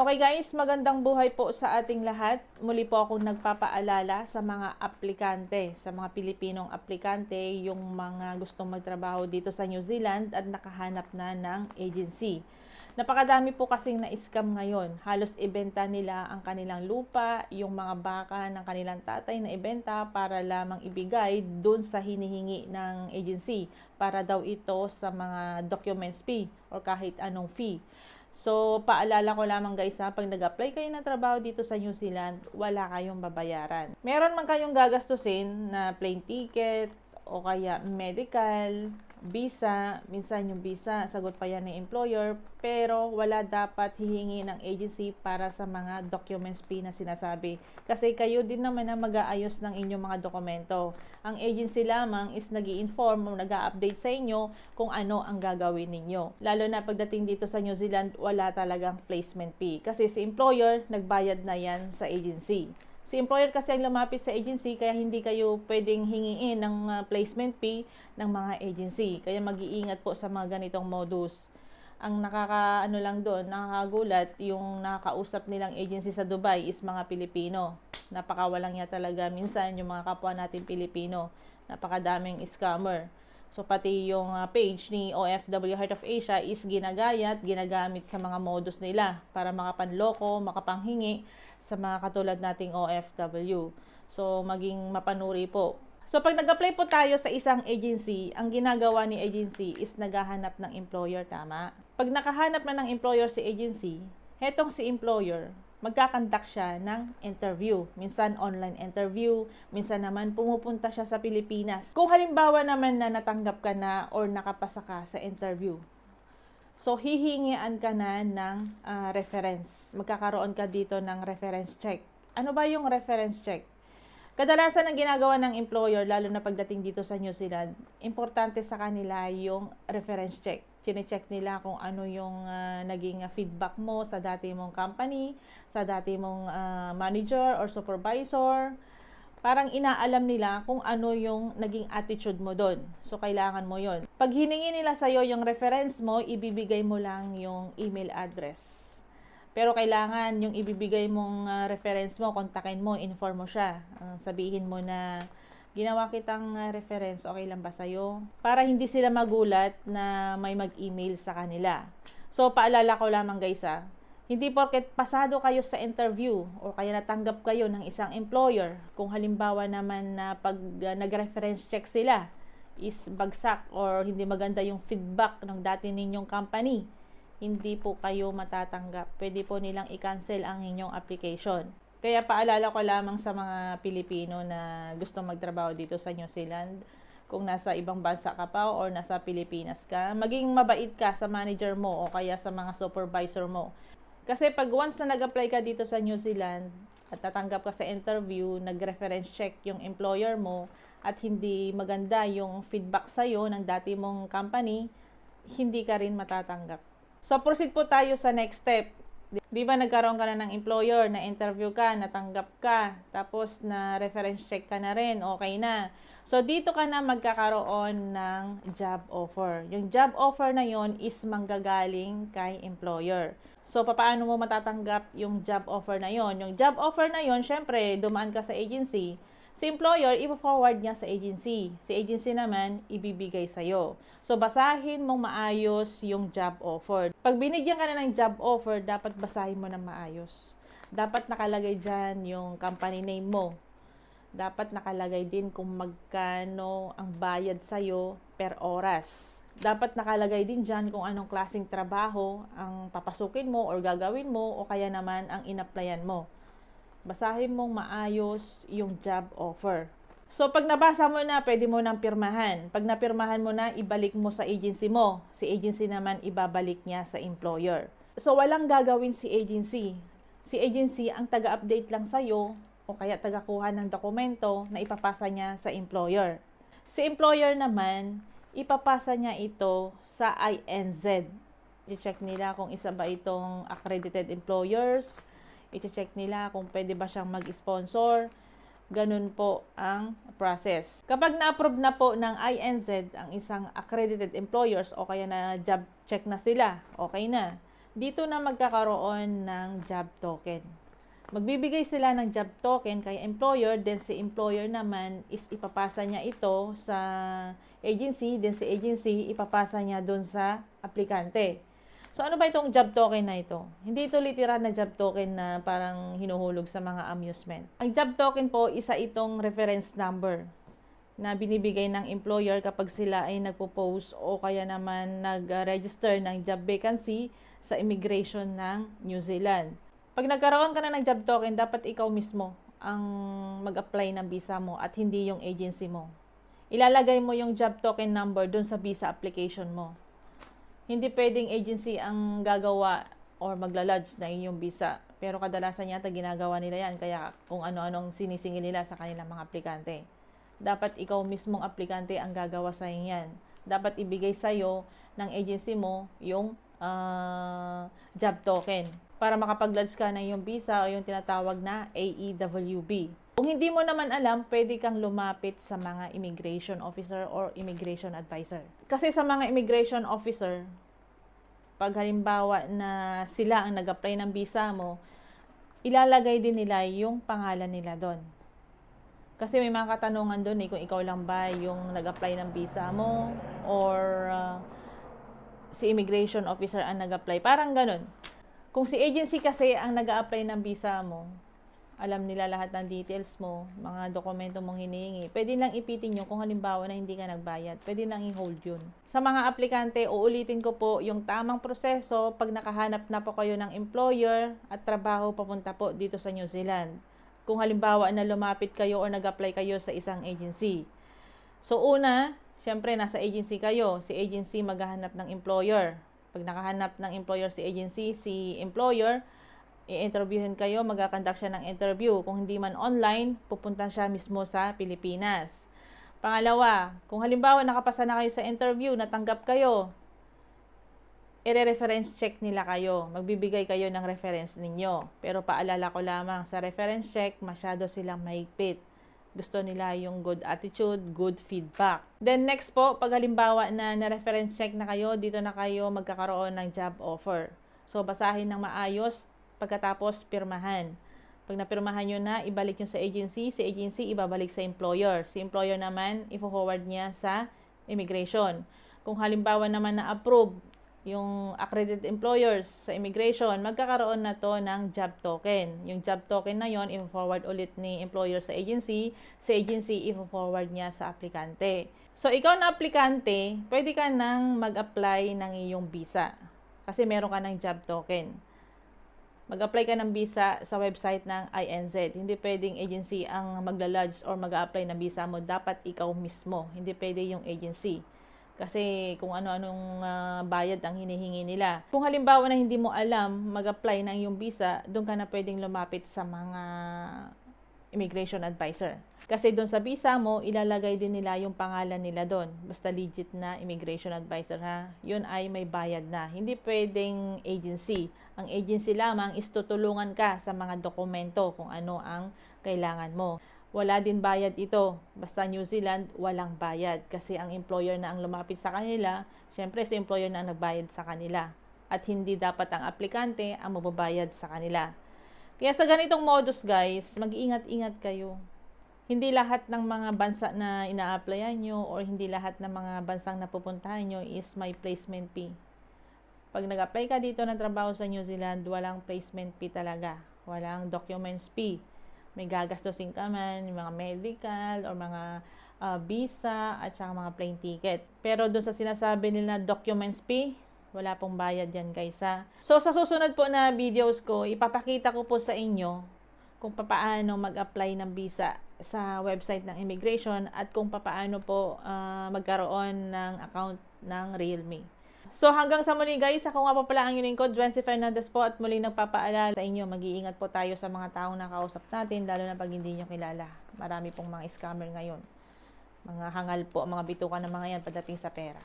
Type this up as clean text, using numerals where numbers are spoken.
Okay guys, magandang buhay po sa ating lahat. Muli po akong nagpapaalala sa mga aplikante, sa mga Pilipinong aplikante, yung mga gustong magtrabaho dito sa New Zealand at nakahanap na ng agency. Napakadami po kasing na-scam ngayon. Halos ibenta nila ang kanilang lupa, yung mga baka ng kanilang tatay na ibenta para lamang ibigay dun sa hinihingi ng agency para daw ito sa mga documents fee or kahit anong fee. So, paalala ko lamang guys pag nag-apply kayo ng trabaho dito sa New Zealand, wala kayong babayaran. Meron man kayong gagastusin na plane ticket o kaya medical, visa, minsan yung visa, sagot pa yan ng employer, pero wala dapat hihingi ng agency para sa mga documents fee na sinasabi. Kasi kayo din naman na mag-aayos ng inyong mga dokumento. Ang agency lamang is nag-i-inform o nag-a-update sa inyo kung ano ang gagawin ninyo. Lalo na pagdating dito sa New Zealand, wala talagang placement fee. Kasi si employer, nagbayad na yan sa agency. Si employer kasi ang lumapit sa agency, kaya hindi kayo pwedeng hingiin ng placement fee ng mga agency. Kaya mag-iingat po sa mga ganitong modus. Ang nakakagulat, yung nakakausap nilang agency sa Dubai is mga Pilipino. Napakawalang niya talaga minsan yung mga kapwa natin Pilipino. Napakadaming scammer. So, pati yung page ni OFW Heart of Asia is ginagayat, ginagamit sa mga modus nila para makapanloko, makapanghingi sa mga katulad nating OFW. So, maging mapanuri po. So, pag nag-apply po tayo sa isang agency, ang ginagawa ni agency is naghahanap ng employer, tama? Pag nakahanap na ng employer si agency, hetong si employer, magkakandak siya ng interview. Minsan online interview, minsan naman pumupunta siya sa Pilipinas. Kung halimbawa naman na natanggap ka na or nakapasa ka sa interview, so hihingian ka na ng reference. Magkakaroon ka dito ng reference check. Ano ba yung reference check? Kadalasan ang ginagawa ng employer, lalo na pagdating dito sa New Zealand, importante sa kanila yung reference check. Chine-check nila kung ano yung naging feedback mo sa dati mong company, sa dati mong manager or supervisor. Parang inaalam nila kung ano yung naging attitude mo doon. So, kailangan mo yon. Pag hiningi nila sa'yo yung reference mo, ibibigay mo lang yung email address. Pero kailangan yung ibibigay mong reference mo, kontakin mo, inform mo siya. Sabihin mo na, ginawa kitang reference, okay lang ba sa'yo? Para hindi sila magulat na may mag-email sa kanila. So, paalala ko lamang guys hindi porket pasado kayo sa interview o kaya natanggap kayo ng isang employer, kung halimbawa naman na pag nag-reference check sila is bagsak or hindi maganda yung feedback ng dati ninyong company, hindi po kayo matatanggap. Pwede po nilang i-cancel ang inyong application. Kaya paalala ko lamang sa mga Pilipino na gusto magtrabaho dito sa New Zealand, kung nasa ibang bansa ka pa or nasa Pilipinas ka, maging mabait ka sa manager mo o kaya sa mga supervisor mo. Kasi pag once na nag-apply ka dito sa New Zealand at tatanggap ka sa interview, nag-reference check yung employer mo at hindi maganda yung feedback sa'yo ng dati mong company, hindi ka rin matatanggap. So, proceed po tayo sa next step. Di ba nagkaroon ka na ng employer, na interview ka, natanggap ka, tapos na reference check ka na rin, okay na. So, dito ka na magkakaroon ng job offer. Yung job offer na yon is manggagaling kay employer. So, paano mo matatanggap yung job offer na yon? Yung job offer na yon, syempre, dumaan ka sa agency. Si employer, i-forward niya sa agency. Si agency naman, ibibigay sa'yo. So, basahin mong maayos yung job offer. Pag binigyan ka na ng job offer, dapat basahin mo ng maayos. Dapat nakalagay dyan yung company name mo. Dapat nakalagay din kung magkano ang bayad sa'yo per oras. Dapat nakalagay din dyan kung anong klaseng trabaho ang papasukin mo or gagawin mo o kaya naman ang in-applyan mo. Basahin mong maayos yung job offer. So, pag nabasa mo na, pwede mo nang pirmahan. Pag napirmahan mo na, ibalik mo sa agency mo. Si agency naman, ibabalik niya sa employer. So, walang gagawin si agency. Si agency, ang taga-update lang sa'yo o kaya taga-kuha ng dokumento na ipapasa niya sa employer. Si employer naman, ipapasa niya ito sa INZ. I-check nila kung isa ba itong accredited employers. I-check nila kung pwede ba siyang mag-sponsor. Ganun po ang process. Kapag na-approve na po ng INZ ang isang accredited employers o kaya na job check na sila, okay na. dito na magkakaroon ng job token. Magbibigay sila ng job token kay employer, then si employer naman is ipapasa niya ito sa agency, then si agency ipapasa niya doon sa aplikante. So, ano ba itong job token na ito? Hindi ito literal na job token na parang hinuhulog sa mga amusement. Ang job token po, isa itong reference number na binibigay ng employer kapag sila ay nagpo-post o kaya naman nag-register ng job vacancy sa immigration ng New Zealand. Pag nagkaroon ka na ng job token, dapat ikaw mismo ang mag-apply ng visa mo at hindi yung agency mo. Ilalagay mo yung job token number dun sa visa application mo. Hindi pwedeng agency ang gagawa or magla-lodge na iyong visa. Pero kadalasan yata ginagawa nila yan, kaya kung ano-anong sinisingil nila sa kanilang mga aplikante. Dapat ikaw mismong aplikante ang gagawa sa yan. Dapat ibigay sa'yo ng agency mo yung job token para makapag-lodge ka na yung visa o yung tinatawag na AEWB. Kung hindi mo naman alam, pwede kang lumapit sa mga immigration officer or immigration advisor. Kasi sa mga immigration officer, pag halimbawa na sila ang nag-apply ng visa mo, ilalagay din nila yung pangalan nila doon. Kasi may mga katanungan doon kung ikaw lang ba yung nag-apply ng visa mo or si immigration officer ang nag-apply. Parang ganun. Kung si agency kasi ang nag-a-apply ng visa mo, alam nila lahat ng details mo, mga dokumento mong hinihingi, pwede lang ipitin nyo kung halimbawa na hindi ka nagbayad. Pwede lang i-hold yun. Sa mga aplikante, uulitin ko po yung tamang proseso pag nakahanap na po kayo ng employer at trabaho papunta po dito sa New Zealand. Kung halimbawa na lumapit kayo o nag-apply kayo sa isang agency. So una, syempre nasa agency kayo. Si agency maghahanap ng employer. Pag nakahanap ng employer si agency, si employer, i-interviewin kayo, mag-conduct siya ng interview. Kung hindi man online, pupunta siya mismo sa Pilipinas. Pangalawa, kung halimbawa nakapasa na kayo sa interview, natanggap kayo, i-reference check nila kayo. Magbibigay kayo ng reference ninyo. Pero paalala ko lamang, sa reference check, masyado silang mahigpit. Gusto nila yung good attitude, good feedback. Then next po, pag halimbawa na na-reference check na kayo, dito na kayo magkakaroon ng job offer. So, basahin ng maayos, pagkatapos pirmahan. Pag napirmahan nyo na, ibalik nyo sa agency. Si agency, ibabalik sa employer. Si employer naman, i-forward niya sa immigration. Kung halimbawa naman na-approve yung accredited employers sa immigration, magkakaroon na to ng job token. Yung job token na yon, i-forward ulit ni employer sa agency i-forward niya sa aplikante. So, ikaw na aplikante, pwede ka nang mag-apply ng iyong visa kasi meron ka ng job token. Mag-apply ka ng visa sa website ng INZ. Hindi pwedeng agency ang magla-lodge or mag-apply ng visa mo. Dapat ikaw mismo. Hindi pwede yung agency. Kasi kung ano-anong bayad ang hinihingi nila. Kung halimbawa na hindi mo alam mag-apply ng iyong visa, doon ka na pwedeng lumapit sa mga immigration advisor. Kasi doon sa visa mo, ilalagay din nila yung pangalan nila doon. Basta legit na immigration advisor ha. Yun ay may bayad na. Hindi pwedeng agency. Ang agency lamang is tutulungan ka sa mga dokumento kung ano ang kailangan mo. Wala din bayad ito. Basta New Zealand, walang bayad. Kasi ang employer na ang lumapit sa kanila, syempre si employer na ang nagbayad sa kanila. At hindi dapat ang aplikante ang mababayad sa kanila. Kaya sa ganitong modus guys, mag-iingat-ingat kayo. Hindi lahat ng mga bansa na ina-applyan nyo or hindi lahat ng mga bansang napupuntahan nyo is may placement fee. Pag nag-apply ka dito ng trabaho sa New Zealand, walang placement fee talaga. Walang documents fee. May gagastusin ka man, yung mga medical or mga visa at saka mga plane ticket. Pero doon sa sinasabi nila documents fee, wala pong bayad yan guys ha. So sa susunod po na videos ko, ipapakita ko po sa inyo kung paano mag-apply ng visa sa website ng immigration at kung paano po magkaroon ng account ng Realme. So hanggang sa muli guys, ako nga po pala ang inyong lingkod, Dwency Fernandez po, at muli nagpapaalala sa inyo, mag-iingat po tayo sa mga taong nakausap natin, lalo na pag hindi nyo kilala. Marami pong mga scammer ngayon. Mga hangal po, mga bitukan ng mga yan pagdating sa pera.